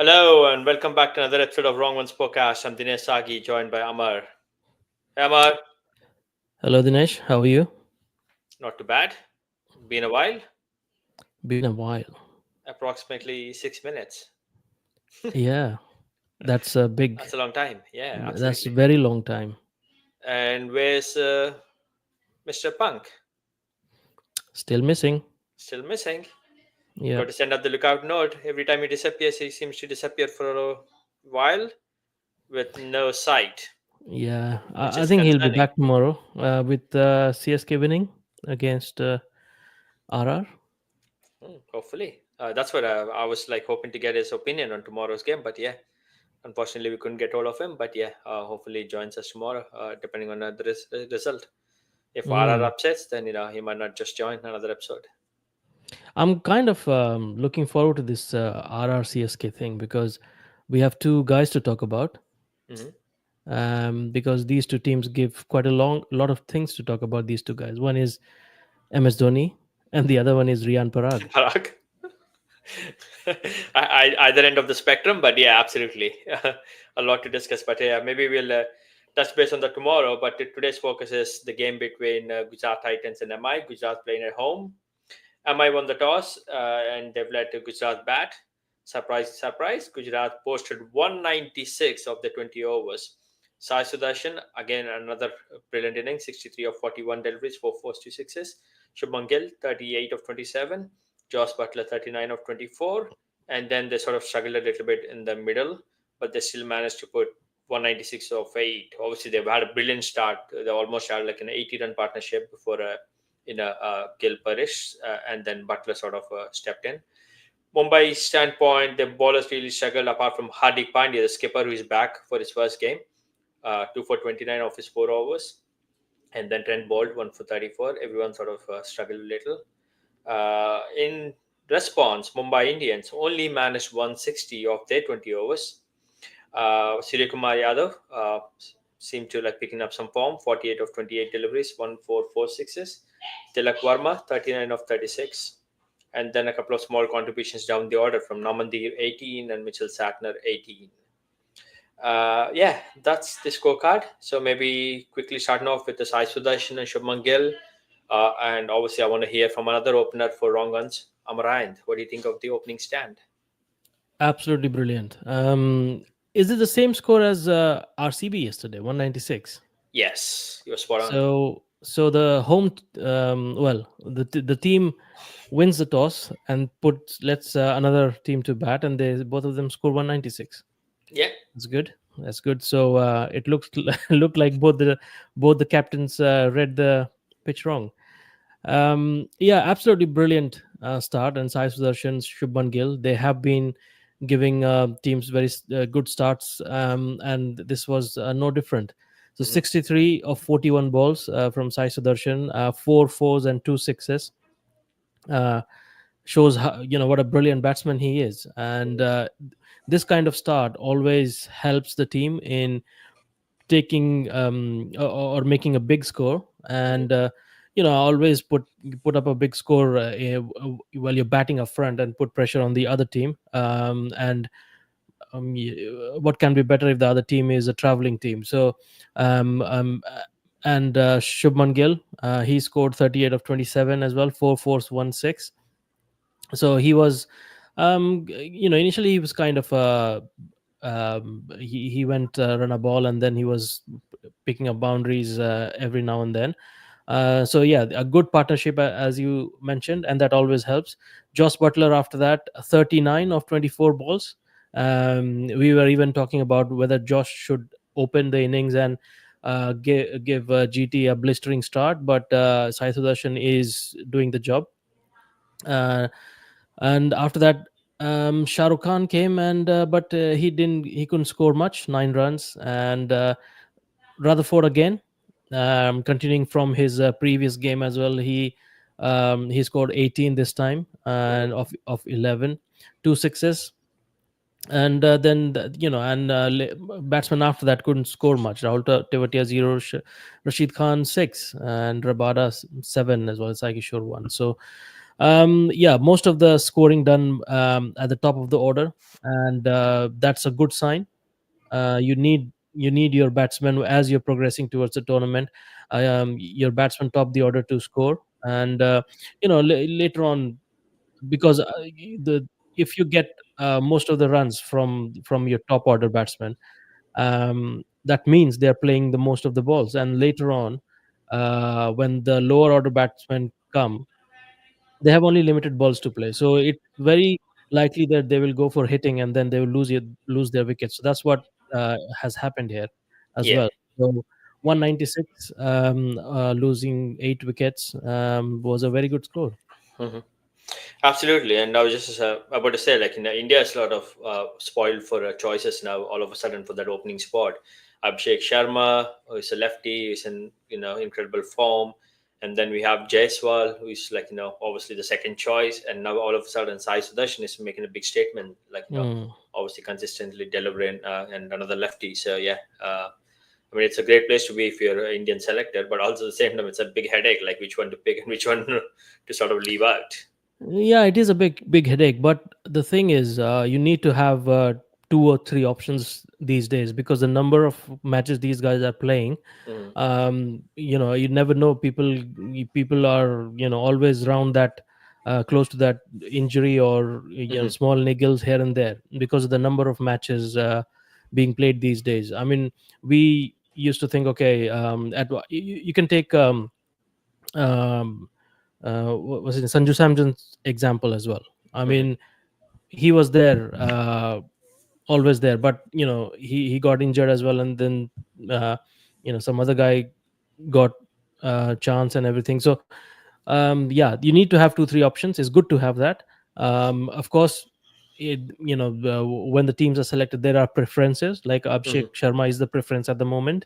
Hello and welcome back to another episode of Wrong Ones Podcast. I'm Dinesh Sagi, joined by Amar. Hey, Amar, Hello, Dinesh. How are you? not too bad. Been a while, Been a while. approximately 6 minutes. Yeah, that's a big. That's a long time. Yeah, That's a absolutely. very long time. And where's Mr. Punk? Still missing. Still missing. Yeah, Got to send out the lookout note. Every time he disappears, he seems to disappear for a while with no sight, yeah. which I is think he'll be concerning. back tomorrow with CSK winning against RR. Hopefully. That's what I was like hoping to get his opinion on tomorrow's game. But yeah, unfortunately, we couldn't get hold of him, but yeah, hopefully he joins us tomorrow, depending on the result. If RR Mm. upsets, then he might not just join another episode. I'm kind of looking forward to this RR CSK thing because we have two guys to talk about. Hmm. Because these two teams give quite a lot of things to talk about. These two guys. One is MS Dhoni, and the other one is Riyan Parag. Parag, either end of the spectrum, but yeah, absolutely, a lot to discuss. But yeah, maybe we'll touch base on that tomorrow. But today's focus is the game between Gujarat Titans and MI. Gujarat playing at home. MI won the toss and they've led to Gujarat bat. Surprise, surprise. Gujarat posted 196 of the 20 overs. Sai Sudarshan, again, another brilliant inning, 63 of 41 deliveries, 4 fours, 2 sixes. Shubman Gill, 38 of 27. Josh Butler, 39 of 24. And then they sort of struggled a little bit in the middle, but they still managed to put 196 of 8. Obviously, they've had a brilliant start. They almost had like an 80-run partnership before Gill Parish, and then Butler sort of stepped in. Mumbai standpoint, the bowlers really struggled apart from Hardik Pandya, the skipper, who is back for his first game, 2 for 29 of his 4 overs. And then Trent Bolt, 1 for 34. Everyone sort of struggled a little. In response, Mumbai Indians only managed 160 of their 20 overs. Surya Kumar Yadav seemed to like picking up some form, 48 of 28 deliveries, 1 4 4 sixes. Tilak Varma, 39 of 36. And then a couple of small contributions down the order from Namandir, 18, and Mitchell Satner, 18. Yeah, that's the scorecard. So maybe quickly starting off with the Sai Sudarshan and Shubman Gill. And obviously, I want to hear from another opener for wrong guns, Amarayant. What do you think of the opening stand? Absolutely brilliant. Is it the same score as RCB yesterday, 196? Yes, you're spot on. So the the team wins the toss and puts lets another team to bat, and they both of them score 196. Yeah. That's good. That's good. So it looks looked like both the captains read the pitch wrong. Yeah, absolutely brilliant start. And Sai Sudarshan, Shubman Gill, they have been giving teams very good starts, and this was no different. So Hmm. 63 of 41 balls from Sai Sudarshan, 4 fours and 2 sixes. Uh, Shows how, what a brilliant batsman he is, and this kind of start always helps the team in taking or making a big score. Hmm. And always put up a big score while you're batting up front and put pressure on the other team. And what can be better if the other team is a traveling team? So um, um, uh, and Shubman Gill, he scored 38 of 27 as well, 4 fours, 1 6. So he was initially he was kind of he went run a ball, and then he was picking up boundaries every now and then. So yeah, a good partnership, as you mentioned, and that always helps. Josh Butler, after that, 39 of 24 balls. We were even talking about whether Josh should open the innings and give GT a blistering start, but Sai Sudarshan is doing the job. uh, and after that, Shah Rukh Khan came, and but he couldn't score much, 9 runs. And Rutherford again, continuing from his previous game as well, he scored 18 this time, and of 11, 2 sixes. And then batsman after that couldn't score much. Rahul Tewatia 0, Rashid Khan 6, and Rabada 7, as well as Saiki Shore 1. So Yeah, most of the scoring done at the top of the order, and that's a good sign. You need your batsmen as you're progressing towards the tournament. Your batsmen top the order to score, and later on, because the if you get most of the runs from your top order batsmen, that means they're playing the most of the balls, and later on, when the lower order batsmen come, they have only limited balls to play. So it's very likely that they will go for hitting, and then they will lose their wickets. So that's what has happened here as Yeah. well. So 196, losing 8 wickets, was a very good score. Hmm. Absolutely, and I was just about to say, like, India is a lot of spoiled for choices now. All of a sudden, for that opening spot, Abhishek Sharma, who is a lefty, is in incredible form, and then we have Jaiswal, who is like obviously the second choice, and now all of a sudden Sai Sudarshan is making a big statement, like Mm. obviously consistently delivering, and another lefty. So yeah, I mean, it's a great place to be if you're an Indian selector, but also at the same time, it's a big headache, like which one to pick and which one to sort of leave out. Yeah, it is a big headache, but the thing is, you need to have 2 or 3 options these days, because the number of matches these guys are playing, Mm-hmm. you never know. People are always around that, close to that injury, or Mm-hmm. small niggles here and there, because of the number of matches being played these days. I mean, we used to think, okay, you can take um, what was it, Sanju Samson's example as well. I Mm-hmm. mean, he was there, always there, but he got injured as well, and then uh, some other guy got chance and everything. So yeah, you need to have 2 3 options. It's good to have that. Of course, when the teams are selected, there are preferences. Like Mm-hmm. Abhishek Sharma is the preference at the moment.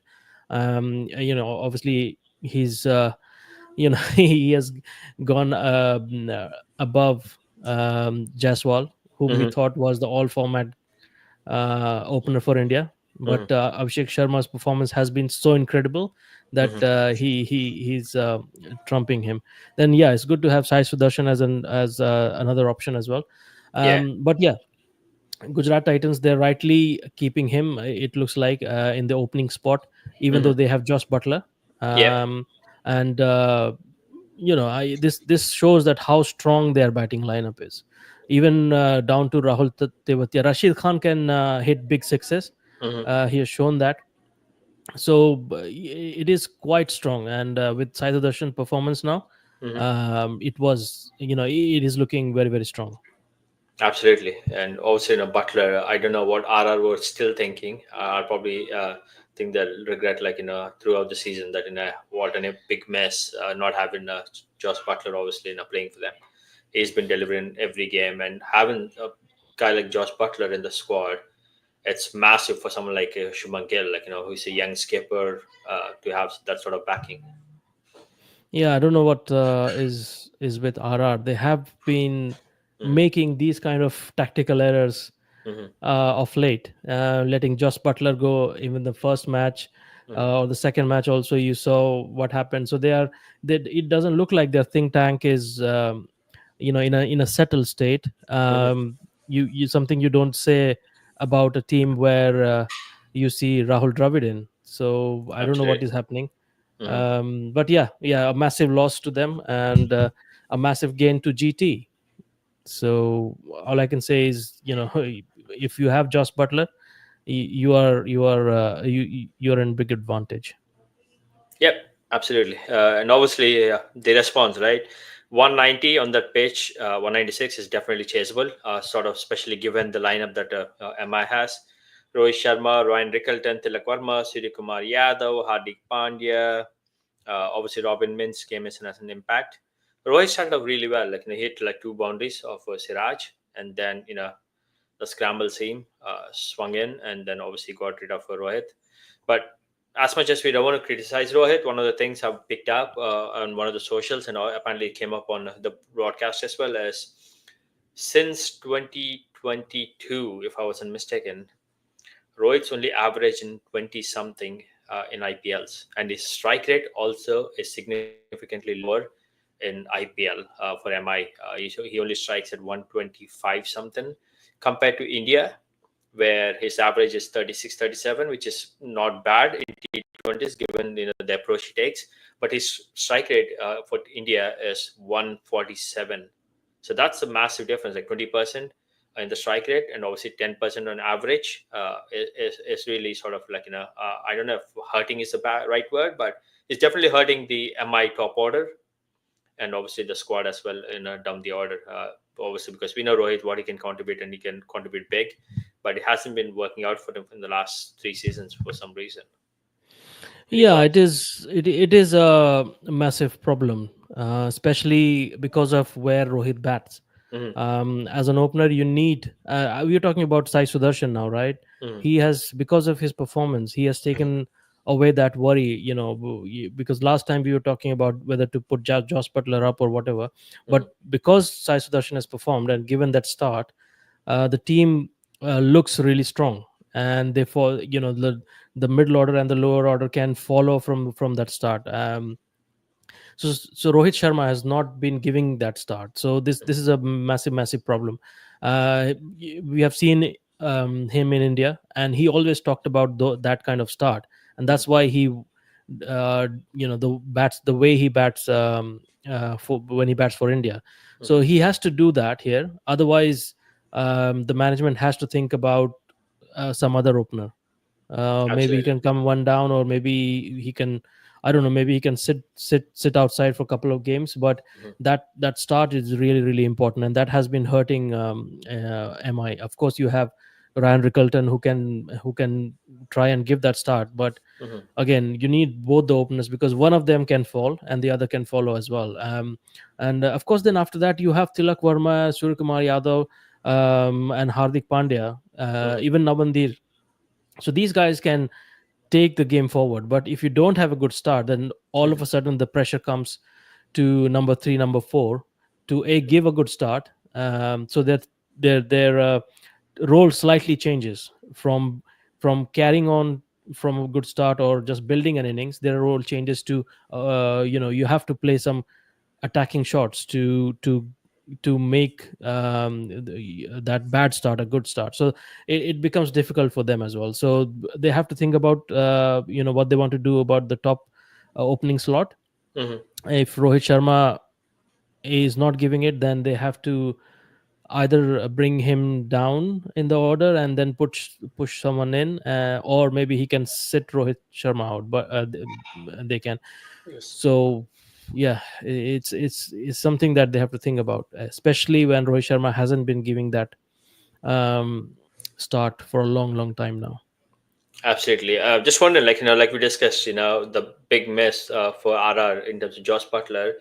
Obviously he's he has gone above Jaiswal, whom we Mm-hmm. thought was the all format opener for India. Mm-hmm. But Abhishek Sharma's performance has been so incredible that Mm-hmm. he's trumping him. Then yeah, it's good to have Sai Sudarshan as another option as well. Yeah. But yeah, Gujarat Titans, they're rightly keeping him. It looks like in the opening spot, even Mm-hmm. though they have Josh Butler, Yep. um, and this shows that how strong their batting lineup is. Even down to Rahul Tewatia, Rashid Khan can hit big sixes. Mm-hmm. He has shown that. So it is quite strong, and with Sai Darshan performance now, Mm-hmm. it was it is looking very very strong. Absolutely. And also, Butler, I don't know what RR were still thinking. I'll probably think they'll regret, like, throughout the season that, what a big mess, not having Josh Butler, obviously, playing for them. He's been delivering every game, and having a guy like Josh Butler in the squad, it's massive for someone like Shubman Gill, like, who's a young skipper, to have that sort of backing. Yeah, I don't know what is with RR. They have been Mm-hmm. making these kind of tactical errors Mm-hmm. of late, letting Josh Butler go even the first match, Mm-hmm. or the second match. Also, you saw what happened. So it doesn't look like their think tank is in a settled state. Mm-hmm. You something you don't say about a team where you see Rahul Dravid in. So I don't know what Absolutely. is happening. Mm-hmm. But yeah, a massive loss to them, and a massive gain to GT. So all I can say is, if you have Josh Butler, you're in big advantage. Yep, absolutely. And obviously, the response, right? 190 on that pitch, 196 is definitely chaseable, sort of, especially given the lineup that MI has. Rohit Sharma, Ryan Rickelton, Tilak Varma, Surya Kumar Yadav, Hardik Pandya, obviously Robin Mintz came in as an impact. Rohit started off really well, like, he hit like 2 boundaries of Siraj, and then, the scramble seam swung in, and then obviously got rid of Rohit. But as much as we don't want to criticize Rohit, one of the things I've picked up on one of the socials, and apparently it came up on the broadcast as well, as since 2022, if I wasn't mistaken, Rohit's only averaged in 20 something in IPLs, and his strike rate also is significantly lower in IPL for MI. He only strikes at 125 something compared to India, where his average is 36, 37, which is not bad in T20s given the approach he takes. But his strike rate for India is 147. So that's a massive difference, like 20% in the strike rate, and obviously 10% on average is really sort of like I don't know if hurting is the right word, but it's definitely hurting the MI top order and obviously the squad as well down the order. Obviously, because we know Rohit what he can contribute and he can contribute big, but it hasn't been working out for him in the last 3 seasons for some reason. Any Yeah, it thoughts? is. It is a massive problem, especially because of where Rohit bats. Mm-hmm. As an opener, you need. We're talking about Sai Sudarshan now, right? Mm-hmm. He has, because of his performance, he has taken away that worry. Because last time we were talking about whether to put Josh Butler up or whatever, Mm-hmm. but because Sai Sudarshan has performed and given that start, the team looks really strong, and they fall. The middle order and the lower order can follow from that start. So Rohit Sharma has not been giving that start. So this is a massive problem. We have seen him in India, and he always talked about that kind of start, and Mm-hmm. that's why he, the way he bats, for when he bats for India. So Mm-hmm. he has to do that here. Otherwise, the management has to think about some other opener. Maybe he Absolutely. can come one down, or maybe he can, I don't know, maybe he can sit outside for a couple of games. But Mm-hmm. that start is really important, and that has been hurting MI. Of course, you have Ryan Rickelton who can try and give that start, but Mm-hmm. again, you need both the openers, because one of them can fall and the other can follow as well. And of course, then after that, you have Tilak Verma, Suryakumar Yadav, and Hardik Pandya, Mm-hmm. even Navandir. So these guys can take the game forward. But if you don't have a good start, then all of Mm-hmm. a sudden the pressure comes to number three, number four, to give a good start, so that their role slightly changes from carrying on from a good start or just building an innings. Their role changes to, you have to play some attacking shots to make that bad start a good start. So it becomes difficult for them as well. So they have to think about what they want to do about the top opening slot. Mm-hmm. If Rohit Sharma is not giving it, then they have to either bring him down in the order and then push someone in, or maybe he can sit Rohit Sharma out, but they can. Yes. So yeah, it's something that they have to think about, especially when Rohit Sharma hasn't been giving that um, start for a long time now. Absolutely. Just wondering, like we discussed, the big miss for RR in terms of Josh Butler.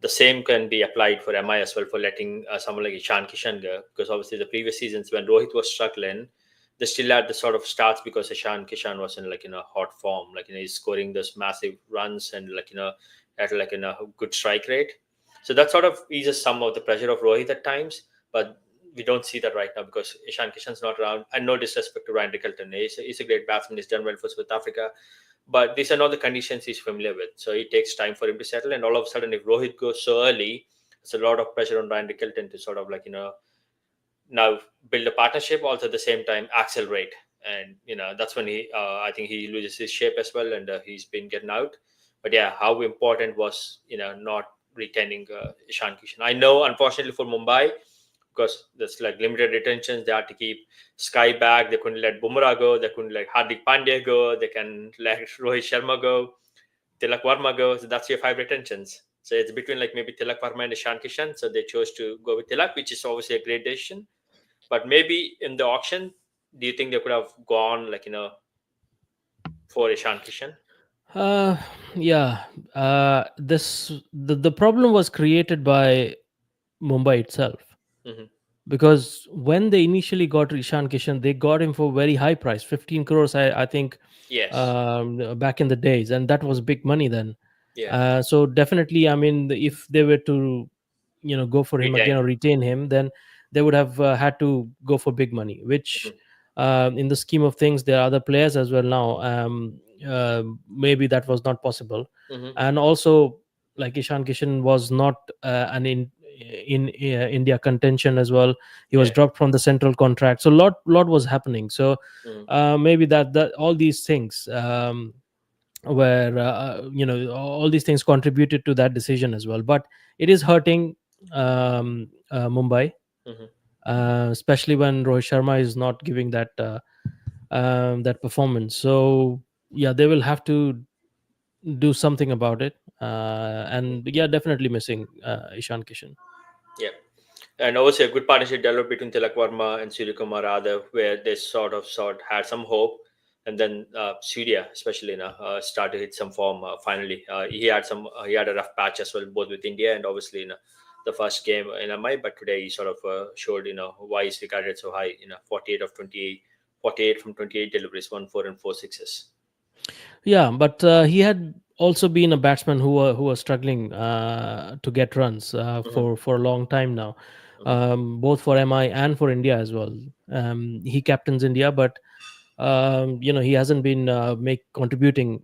The same can be applied for MI as well for letting someone like Ishan Kishan go, because obviously the previous seasons when Rohit was struggling, they still had the sort of starts because Ishan Kishan was in hot form, he's scoring those massive runs and at a good strike rate. So that sort of eases some of the pressure of Rohit at times, but we don't see that right now because Ishan Kishan's not around. And no disrespect to Ryan Rickelton, he's a great batsman. He's done well for South Africa, but these are not the conditions he's familiar with. So it takes time for him to settle. And all of a sudden, if Rohit goes so early, it's a lot of pressure on Ryan Rickelton to sort of now build a partnership, also at the same time accelerate. And that's when I think he loses his shape as well, and he's been getting out. But yeah, how important was not retaining Ishan Kishan? I know, unfortunately for Mumbai, because there's like limited retentions. They had to keep Sky back. They couldn't let Bumrah go. They couldn't let Hardik Pandya go. They can let Rohit Sharma go. Tilak Varma go. So that's your five retentions. So it's between like maybe Tilak Varma and Ishan Kishan. So they chose to go with Tilak, which is obviously a great decision. But maybe in the auction, do you think they could have gone for Ishan Kishan? uh yeah, the problem was created by Mumbai itself, Mm-hmm. because when they initially got Ishan Kishan, they got him for very high price, 15 crores, I think, Yes. back in the days, and that was big money then. Yeah. So definitely, I mean, if they were to go for him again Retain. or retain him, then they would have had to go for big money, which, Mm-hmm. in the scheme of things, there are other players as well now. Maybe that was not possible. Mm-hmm. And also, like Ishan Kishan was not an in India contention as well. He was Yeah. dropped from the central contract, so lot was happening. So Mhm. maybe that all these things where all these things contributed to that decision as well. But it is hurting Mumbai, Mhm. especially when Rohit Sharma is not giving that performance. So yeah, they will have to do something about it. And yeah, definitely missing Ishan Kishan. Yeah. And obviously, a good partnership developed between Tilak Varma and Surya Kumar Yadav, where they sort had some hope, and then Surya, especially, started to hit some form. Finally, he had a rough patch as well, both with India and obviously, the first game in MI. But today he sort of showed, why he's regarded so high. 48 of 28, 48 from 28 deliveries, 1 4 and 4 6s. Yeah, but he had also been a batsman who was struggling to get runs Mm-hmm. for a long time now, Mm-hmm. both for MI and for India as well. He captains India, but he hasn't been make contributing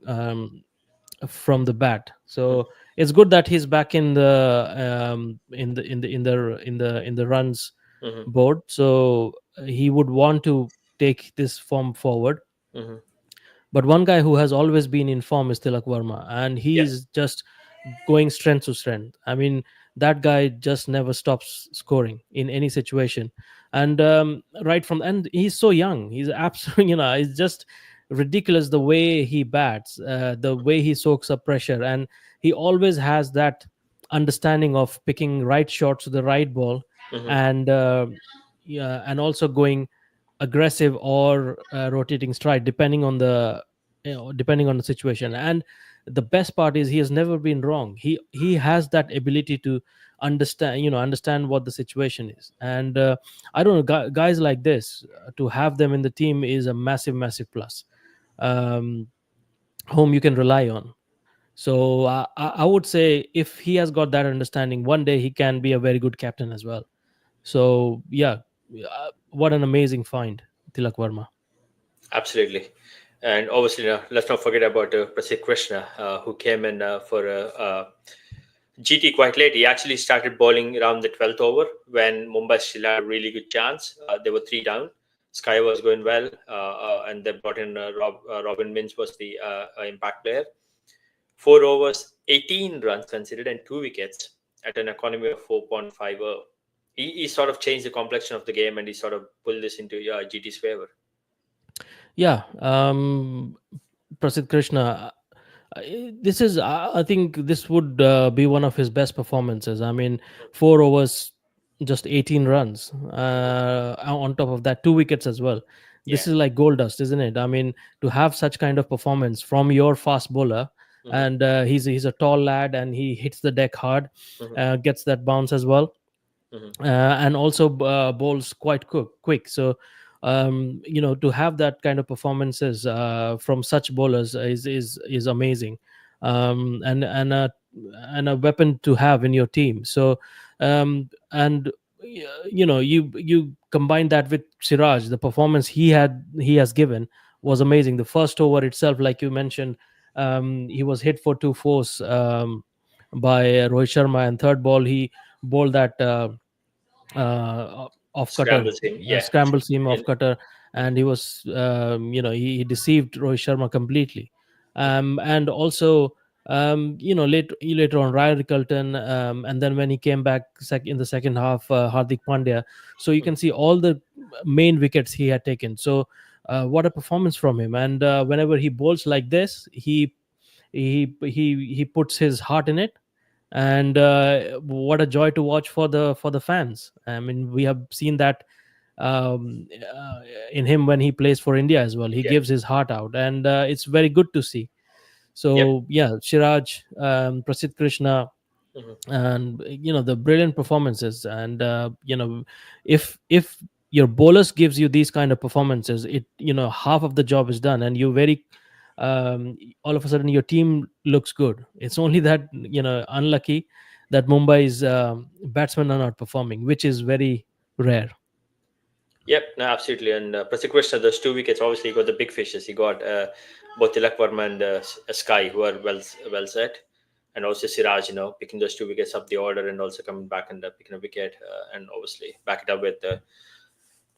from the bat. So it's good that he's back in the runs Mm-hmm. board. So he would want to take this form forward. Mm-hmm. But one guy who has always been in form is Tilak Verma, and Yeah. he's just going strength to strength. I mean, that guy just never stops scoring in any situation. And and he's so young. He's absolutely, it's just ridiculous the way he bats, the way he soaks up pressure, and he always has that understanding of picking right shots to the right ball, Mm-hmm. and yeah, and also going aggressive or rotating stride depending on the situation. And the best part is he has never been wrong. He has that ability to understand what the situation is. And I don't know, guys like this, to have them in the team is a massive plus, um, whom you can rely on. So I would say if he has got that understanding, one day he can be a very good captain as well. So yeah, what an amazing find, Tilak Verma. Absolutely. And obviously, let's not forget about Prasid Krishna, who came in for GT quite late. He actually started bowling around the 12th over when Mumbai still had a really good chance. They were three down. Sky was going well, and they brought in Robin Mins was the impact player. 4 overs, 18 runs considered, and 2 wickets at an economy of 4.50. He sort of changed the complexion of the game, and he sort of pulled this into GT's favor. Yeah, Prasid Krishna. This is, I think, this would be one of his best performances. I mean, 4 overs, just 18 runs. On top of that, 2 wickets as well. Yeah. This is like gold dust, isn't it? I mean, to have such kind of performance from your fast bowler, Hmm. and he's a tall lad and he hits the deck hard, Hmm. gets that bounce as well, Hmm. and also bowls quite quick. So to have that kind of performances from such bowlers is amazing, and a weapon to have in your team. So and you combine that with Siraj. The performance he has given was amazing. The first over itself, like you mentioned, he was hit for two fours by Rohit Sharma, and third ball he bowled that off cutter, Scramble him. Yeah. scramble seam off And cutter, and he was, he deceived Rohit Sharma completely. And also, later on, Ryan Rickelton, and then when he came back in the second half, Hardik Pandya. So you can see all the main wickets he had taken. So what a performance from him! And whenever he bowls like this, he puts his heart in it. And what a joy to watch for the fans. I mean, we have seen that um, uh, in him when he plays for India as well. He yeah. gives his heart out, and it's very good to see. Yep. So yeah, Shiraj, Prasid Krishna, Hmm. and the brilliant performances. And if your bowlers gives you these kind of performances, it half of the job is done, and you very all of a sudden your team looks good. It's only that unlucky that Mumbai's batsmen are not performing, which is very rare. Yep. No, absolutely. And Prasid Krishna, those 2 wickets, obviously, he got the big fishes. He got both Tilak Verma and Sky, who are well set. and also Siraj, picking those 2 wickets up the order and also coming back and picking a wicket, and obviously back it up with the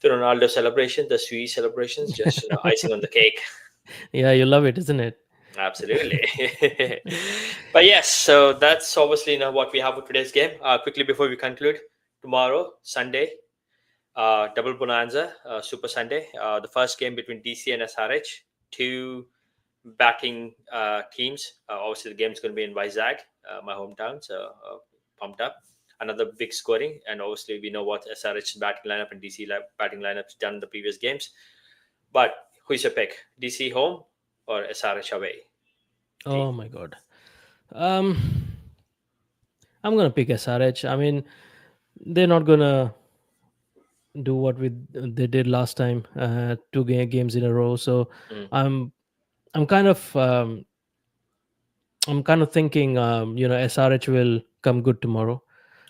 Ronaldo celebration, the sweet celebrations, just icing on the cake. Yeah, you love it, isn't it? Absolutely. But yes, so that's obviously what we have for today's game. Quickly before we conclude, tomorrow, Sunday, double bonanza, Super Sunday. The first game between DC and SRH, two batting teams. Obviously, the game's going to be in Vizag, my hometown, so pumped up. Another big scoring, and obviously we know what SRH batting lineup and DC batting lineups done in the previous games. But who's your pick? DC home or SRH away? Oh my god. Um, I'm gonna pick SRH. I mean, they're not gonna do what they did last time, games in a row. So Mm, I'm I'm kind of I'm kind of thinking, SRH will come good tomorrow.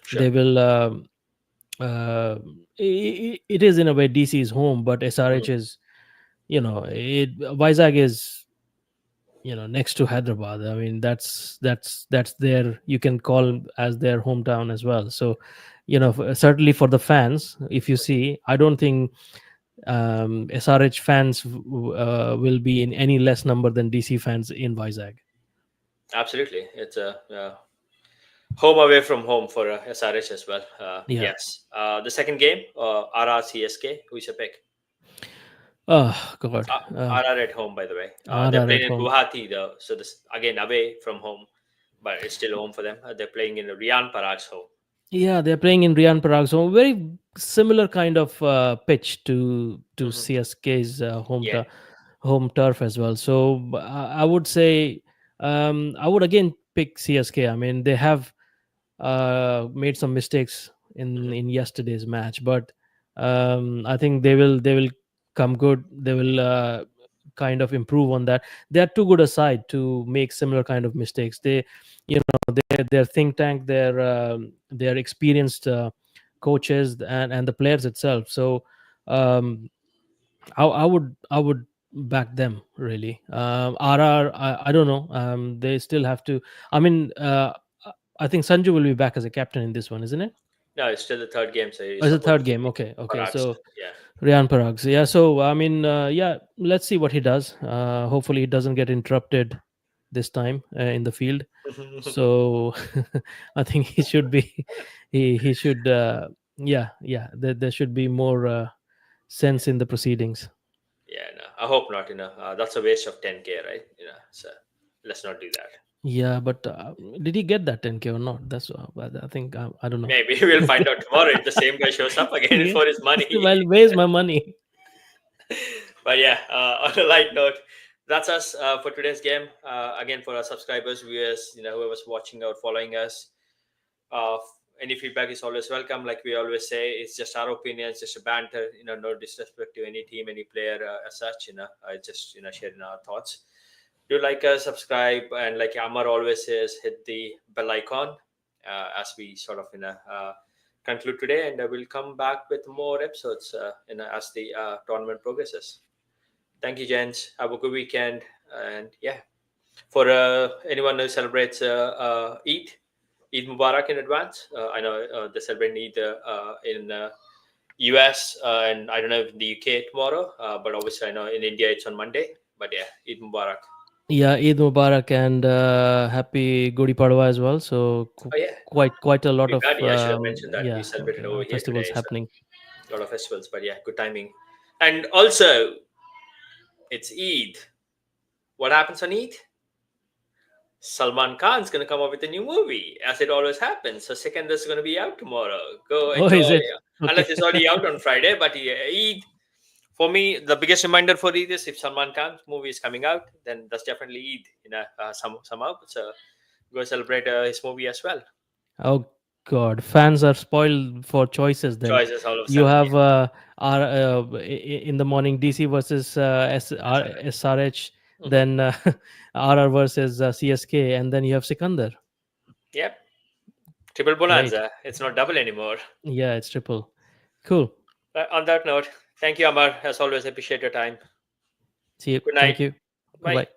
sure. They will. It is in a way DC's home, but SRH Mhm. is, Vizag is, next to Hyderabad. I mean, that's their, you can call as their hometown as well. So, certainly for the fans, if you see, I don't think SRH fans will be in any less number than DC fans in Vizag. Absolutely. It's a home away from home for SRH as well. Yeah. Yes. The second game, RR CSK. Who's your pick? Oh God. RR at home, by the way. They're RR at playing in home. Guwahati, though. So this again away from home, but it's still home for them. They're playing in Rian Parag's home. Yeah, they're playing in Rian Parag, so very similar kind of pitch to Hmm. CSK's Yeah. home turf as well. So I would say I would again pick CSK. I mean, they have made some mistakes Hmm. in yesterday's match, but I think they will come good. They will kind of improve on that. They are too good a side to make similar kind of mistakes. Their think tank, their experienced coaches and the players itself. So um, I would back them really. RR, I don't know. They still have to. I mean, I think Sanju will be back as a captain in this one, isn't it? No, it's still the third game, so Oh, he's it's the supposed third to game. be Okay, okay. Parag's. So Yeah. Ryan Parags. Yeah. So I mean, yeah. Let's see what he does. Hopefully, he doesn't get interrupted this time in the field. So I think he should be. He should. Yeah, yeah. There should be more sense in the proceedings. Yeah, no, I hope not. That's a waste of 10K, right? So let's not do that. Yeah, but did he get that 10K or not? That's I think I don't know. Maybe we'll find out tomorrow if the same guy shows up again Yeah. for his money. Well, where's my money? But yeah, on a light note, that's us for today's game. Again, for our subscribers, viewers, whoever's watching or following us, uh, any feedback is always welcome. Like we always say, it's just our opinions, just a banter. No disrespect to any team, any player as such. Just sharing our thoughts. Do like us, subscribe, and like Amar always says, hit the bell icon as we sort of conclude today, and we'll come back with more episodes as the tournament progresses. Thank you, gents. Have a good weekend, and yeah, for anyone who celebrates Eid Mubarak in advance. I know they celebrate Eid in US and I don't know if in the UK tomorrow, but obviously I know in India it's on Monday. But yeah, Eid Mubarak. Yeah, Eid Mubarak and happy Gudi Padwa as well. So Oh yeah, quite a lot happy of Gandhi. I should have mentioned that we yeah, celebrated over here festivals today. So happening. a lot of festivals, but yeah, good timing. And also, it's Eid. What happens on Eid? Salman Khan's going to come up with a new movie, as it always happens. So second is going to be out tomorrow. Go Oh, enjoy. is it Unless okay? it's already out on Friday, but yeah, Eid. For me, the biggest reminder for Eid is if Salman Khan's movie is coming out, then that's definitely Eid. Somehow. So go celebrate his movie as well. Oh God, fans are spoiled for choices. Then Choices all of a you sudden. have in the morning DC versus Yeah. SRH, Hmm. then RR versus CSK, and then you have Sikandar. Yep. Triple Great. bonanza. It's not double anymore. Yeah, it's triple. Cool. On that note, thank you, Amar. As always, appreciate your time. See you. Good night. Thank you. Bye Bye. bye.